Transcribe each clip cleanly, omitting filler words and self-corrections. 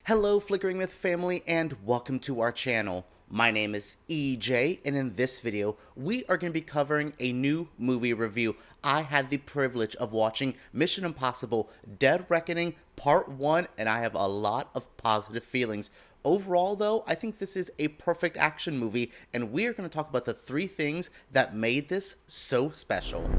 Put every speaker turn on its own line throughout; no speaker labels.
Hello Flickering Myth family and welcome to our channel. My name is EJ and in this video we are going to be covering a new movie review. I had the privilege of watching Mission Impossible Dead Reckoning Part 1 and I have a lot of positive feelings. Overall though, I think this is a perfect action movie and we are going to talk about the 3 things that made this so special.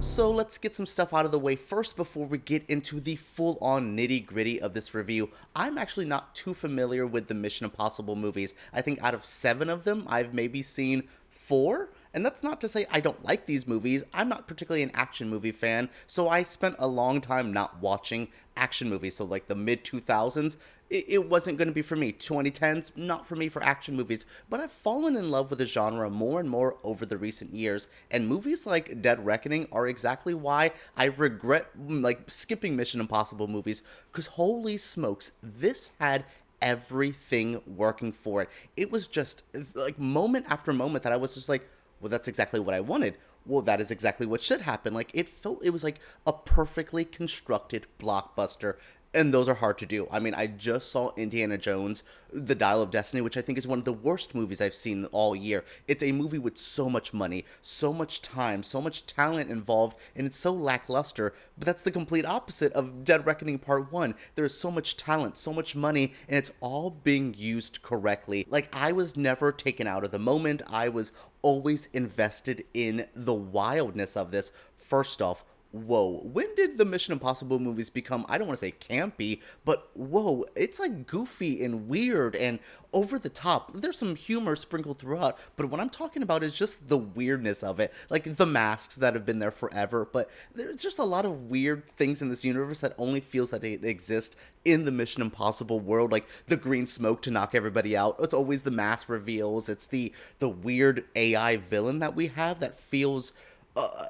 So let's get some stuff out of the way first before we get into the full-on nitty-gritty of this review. I'm actually not too familiar with the Mission Impossible movies. I think out of 7 of them, I've maybe seen 4. And that's not to say I don't like these movies. I'm not particularly an action movie fan, so I spent a long time not watching action movies. So like the mid-2000s, it wasn't going to be for me. 2010s, not for me for action movies. But I've fallen in love with the genre more and more over the recent years. And movies like Dead Reckoning are exactly why I regret like skipping Mission Impossible movies. Because holy smokes, this had everything working for it. It was just like moment after moment that I was just like, well, that's exactly what I wanted. Well, that is exactly what should happen. Like, it was like a perfectly constructed blockbuster. And those are hard to do. I mean, I just saw Indiana Jones, The Dial of Destiny, which I think is one of the worst movies I've seen all year. It's a movie with so much money, so much time, so much talent involved, and it's so lackluster. But that's the complete opposite of Dead Reckoning Part 1. There's so much talent, so much money, and it's all being used correctly. Like, I was never taken out of the moment. I was always invested in the wildness of this. First off, whoa, when did the Mission Impossible movies become, I don't want to say campy, but whoa, it's like goofy and weird and over the top. There's some humor sprinkled throughout, but what I'm talking about is just the weirdness of it. Like the masks that have been there forever, but there's just a lot of weird things in this universe that only feels that they exist in the Mission Impossible world, like the green smoke to knock everybody out. It's always the mask reveals. It's the weird AI villain that we have that feels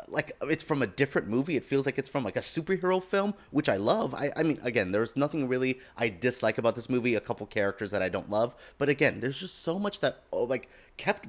like it's from a different movie. It feels like it's from like a superhero film, which I love. I mean, again, there's nothing really I dislike about this movie. A couple characters that I don't love, but again, there's just so much that like kept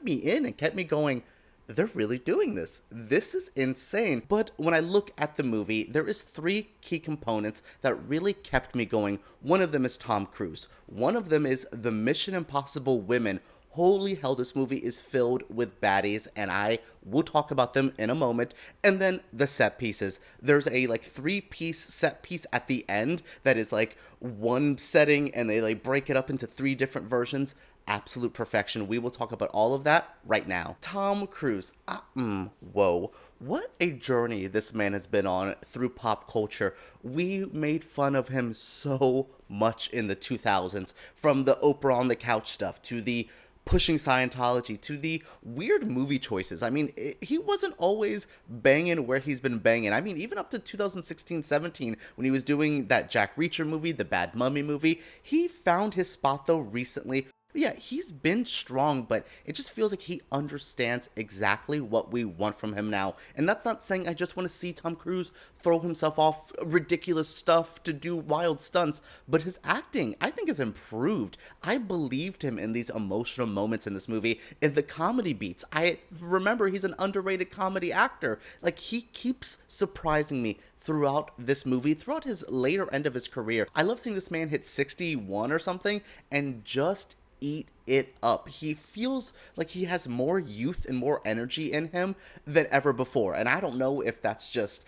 me in and kept me going. They're really doing this. This is insane. But when I look at the movie, there is 3 key components that really kept me going. One of them is Tom Cruise. One of them is the Mission Impossible women. Holy hell, this movie is filled with baddies, and I will talk about them in a moment. And then the set pieces. There's a like 3-piece set piece at the end that is like one setting, and they like break it up into 3 different versions. Absolute perfection. We will talk about all of that right now. Tom Cruise. Whoa. What a journey this man has been on through pop culture. We made fun of him so much in the 2000s, from the Oprah on the couch stuff to the pushing Scientology to the weird movie choices. I mean, he wasn't always banging where he's been banging. I mean, even up to 2016-17 when he was doing that Jack Reacher movie, the Bad Mummy movie, he found his spot though recently. Yeah, he's been strong, but it just feels like he understands exactly what we want from him now. And that's not saying I just want to see Tom Cruise throw himself off ridiculous stuff to do wild stunts, but his acting, I think, has improved. I believed him in these emotional moments in this movie, in the comedy beats. I remember he's an underrated comedy actor. Like, he keeps surprising me throughout this movie, throughout his later end of his career. I love seeing this man hit 61 or something and just eat it up. He feels like he has more youth and more energy in him than ever before. And I don't know if that's just,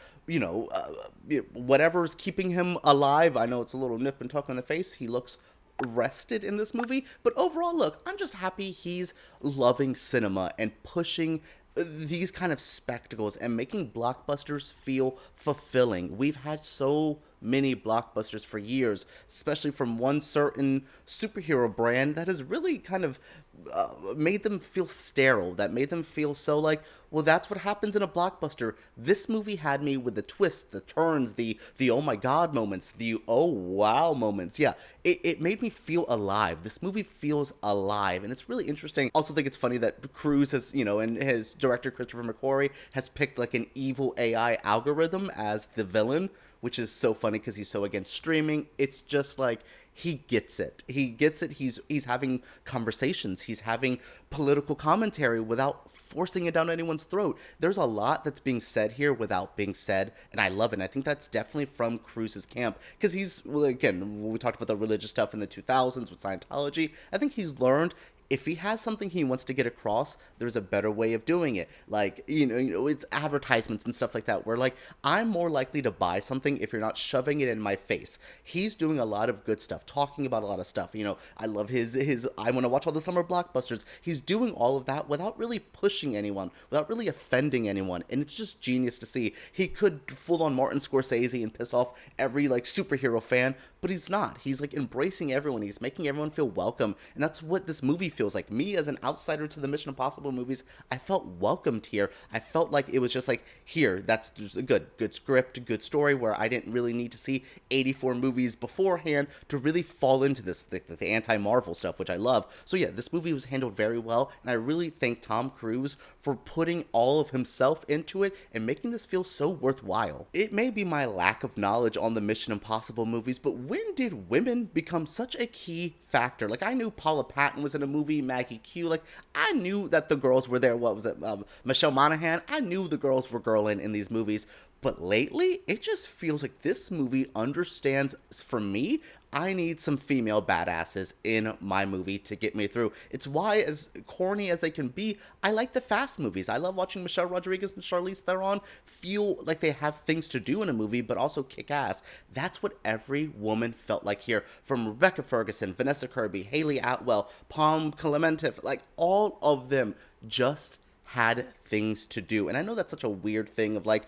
whatever's keeping him alive. I know it's a little nip and tuck on the face. He looks rested in this movie. But overall, look, I'm just happy he's loving cinema and pushing these kind of spectacles and making blockbusters feel fulfilling. We've had so many blockbusters for years, especially from one certain superhero brand that has really kind of made them feel sterile, that made them feel so like, well, that's what happens in a blockbuster. This movie had me with the twists, the turns, the oh my god moments, the oh wow moments. Yeah, it made me feel alive. This movie feels alive, and it's really interesting. Also think it's funny that Cruise has, and his director Christopher McQuarrie has picked like an evil AI algorithm as the villain, which is so funny because he's so against streaming. It's just like, he gets it. He gets it. He's having conversations. He's having political commentary without forcing it down anyone's throat. There's a lot that's being said here without being said, and I love it. And I think that's definitely from Cruise's camp, because he's, well, again, we talked about the religious stuff in the 2000s with Scientology. I think he's learned, if he has something he wants to get across, there's a better way of doing it. Like, it's advertisements and stuff like that, where, like, I'm more likely to buy something if you're not shoving it in my face. He's doing a lot of good stuff, talking about a lot of stuff. I love his I want to watch all the summer blockbusters. He's doing all of that without really pushing anyone, without really offending anyone. And it's just genius to see. He could full on Martin Scorsese and piss off every, like, superhero fan, but he's not. He's, like, embracing everyone. He's making everyone feel welcome. And that's what this movie feels like. Me, as an outsider to the Mission Impossible movies, I felt welcomed here. I felt like it was just like, here, that's just a good script, good story, where I didn't really need to see 84 movies beforehand to really fall into this, the anti-Marvel stuff, which I love. So yeah, this movie was handled very well, and I really thank Tom Cruise for putting all of himself into it and making this feel so worthwhile. It may be my lack of knowledge on the Mission Impossible movies, but when did women become such a key factor? Like, I knew Paula Patton was in a movie, Maggie Q, like, I knew that the girls were there. What was it, Michelle Monaghan? I knew the girls were girling in these movies, but lately, it just feels like this movie understands, for me, I need some female badasses in my movie to get me through. It's why, as corny as they can be, I like the Fast movies. I love watching Michelle Rodriguez and Charlize Theron feel like they have things to do in a movie, but also kick ass. That's what every woman felt like here. From Rebecca Ferguson, Vanessa Kirby, Hayley Atwell, Klementieff, like, all of them just had things to do. And I know that's such a weird thing of, like,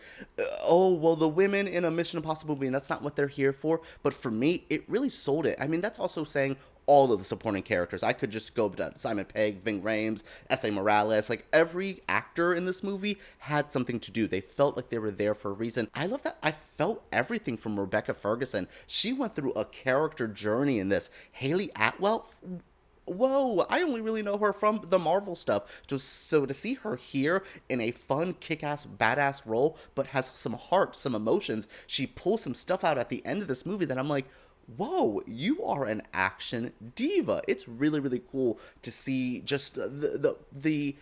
oh, well, the women in a Mission Impossible movie, and that's not what they're here for. But for me, it really sold it. I mean, that's also saying all of the supporting characters. I could just go to Simon Pegg, Ving Rhames, Esai Morales. Like, every actor in this movie had something to do. They felt like they were there for a reason. I love that. I felt everything from Rebecca Ferguson. She went through a character journey in this. Hayley Atwell, whoa, I only really know her from the Marvel stuff. So to see her here in a fun, kick-ass, badass role, but has some heart, some emotions, she pulls some stuff out at the end of this movie that I'm like, whoa, you are an action diva. It's really, really cool to see just the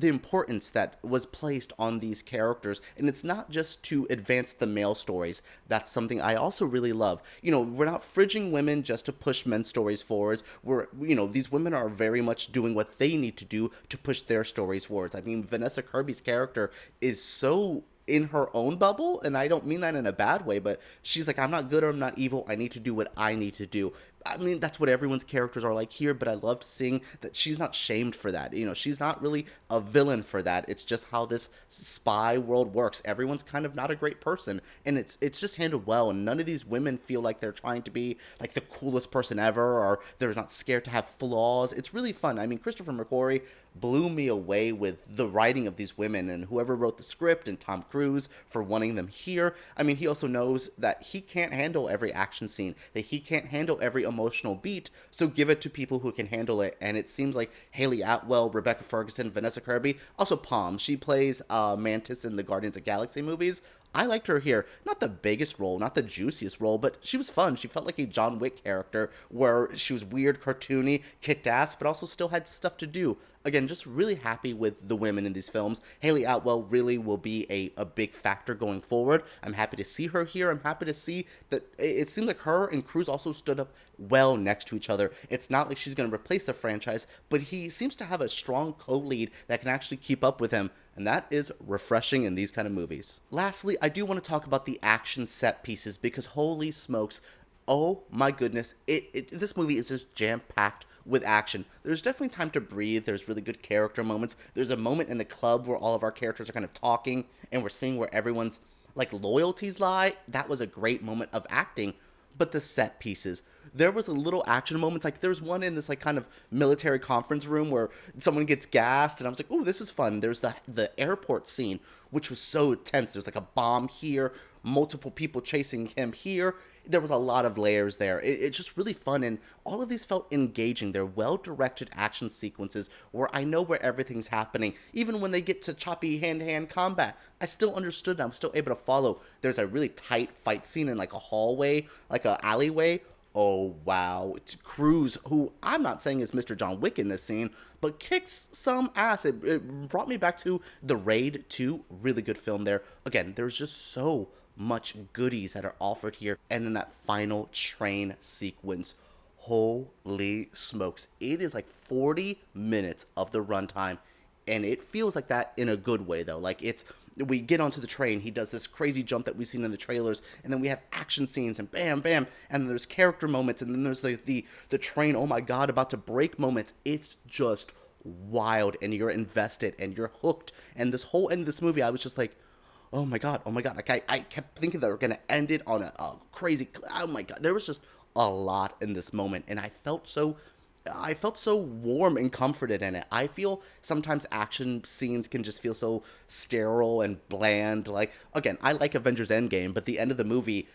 importance that was placed on these characters. And it's not just to advance the male stories. That's something I also really love. We're not fridging women just to push men's stories forwards. These women are very much doing what they need to do to push their stories forwards. I mean, Vanessa Kirby's character is so in her own bubble, and I don't mean that in a bad way, but she's like, I'm not good or I'm not evil. I need to do what I need to do. I mean, that's what everyone's characters are like here, but I loved seeing that she's not shamed for that. She's not really a villain for that. It's just how this spy world works. Everyone's kind of not a great person, and it's just handled well, and none of these women feel like they're trying to be like the coolest person ever, or they're not scared to have flaws. It's really fun. I mean, Christopher McQuarrie blew me away with the writing of these women, and whoever wrote the script, and Tom Cruise for wanting them here. I mean, he also knows that he can't handle every action scene, that he can't handle every emotional beat, so give it to people who can handle it. And it seems like Hayley Atwell, Rebecca Ferguson, Vanessa Kirby, also Palm, she plays Mantis in the Guardians of the Galaxy movies. I liked her here. Not the biggest role, not the juiciest role, but she was fun. She felt like a John Wick character where she was weird, cartoony, kicked ass, but also still had stuff to do. Again, just really happy with the women in these films. Hayley Atwell really will be a big factor going forward. I'm happy to see her here. I'm happy to see that it seems like her and Cruise also stood up well next to each other. It's not like she's going to replace the franchise, but he seems to have a strong co-lead that can actually keep up with him. And that is refreshing in these kind of movies. Lastly, I do want to talk about the action set pieces, because holy smokes, oh my goodness, this movie is just jam-packed with action. There's definitely time to breathe. There's really good character moments. There's a moment in the club where all of our characters are kind of talking, and we're seeing where everyone's like loyalties lie. That was a great moment of acting. But the set pieces, there was a little action moments. Like, there's one in this like kind of military conference room where someone gets gassed, and I was like, ooh, this is fun. There's the airport scene, which was so tense. There's like a bomb here, multiple people chasing him here. there was a lot of layers there. It's just really fun, and all of these felt engaging. They're well-directed action sequences where I know where everything's happening. Even when they get to choppy hand-to-hand combat, I still understood, and I'm still able to follow. There's a really tight fight scene in like a hallway, like a alleyway. Oh, wow. It's Cruise, who I'm not saying is Mr. John Wick in this scene, but kicks some ass. It brought me back to The Raid 2. Really good film there. Again, there's just so much goodies that are offered here. And then that final train sequence. Holy smokes. It is like 40 minutes of the runtime. And it feels like that in a good way, though. Like, we get onto the train, he does this crazy jump that we've seen in the trailers, and then we have action scenes, and bam, bam, and then there's character moments, and then there's the train, oh my god, about to break moments. It's just wild, and you're invested, and you're hooked, and this whole end of this movie, I was just like, oh my god, like, I kept thinking that we're gonna end it on a crazy, oh my god, there was just a lot in this moment, and I felt so warm and comforted in it. I feel sometimes action scenes can just feel so sterile and bland. Like, again, I like Avengers Endgame, but the end of the movie,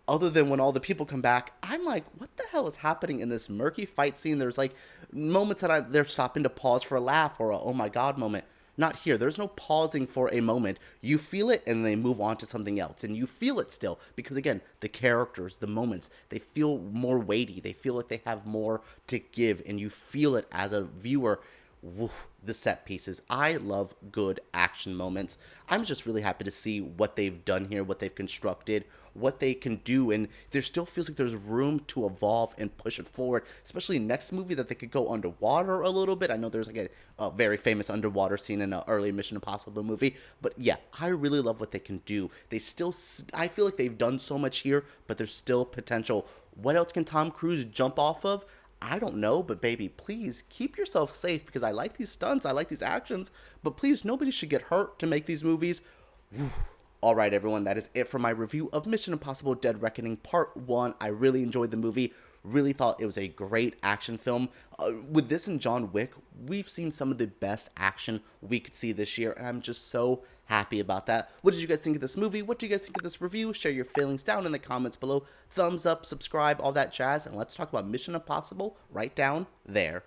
other than when all the people come back, I'm like, what the hell is happening in this murky fight scene? There's like moments that they're stopping to pause for a laugh or a oh my god moment. Not here. There's no pausing for a moment. You feel it and they move on to something else. And you feel it still because, again, the characters, the moments, they feel more weighty. They feel like they have more to give. And you feel it as a viewer. Woo, the set pieces. I love good action moments. I'm just really happy to see what they've done here, what they've constructed, what they can do, and there still feels like there's room to evolve and push it forward, especially next movie that they could go underwater a little bit. I know there's like a very famous underwater scene in an early Mission Impossible movie, but yeah, I really love what they can do. I feel like they've done so much here, but there's still potential. What else can Tom Cruise jump off of? I don't know, but baby, please keep yourself safe because I like these stunts, I like these actions, but please, nobody should get hurt to make these movies. Whew. All right, everyone, that is it for my review of Mission Impossible Dead Reckoning Part 1. I really enjoyed the movie. Really thought it was a great action film. With this and John Wick, we've seen some of the best action we could see this year, and I'm just so happy about that. What did you guys think of this movie? What do you guys think of this review? Share your feelings down in the comments below. Thumbs up, subscribe, all that jazz, and let's talk about Mission Impossible right down there.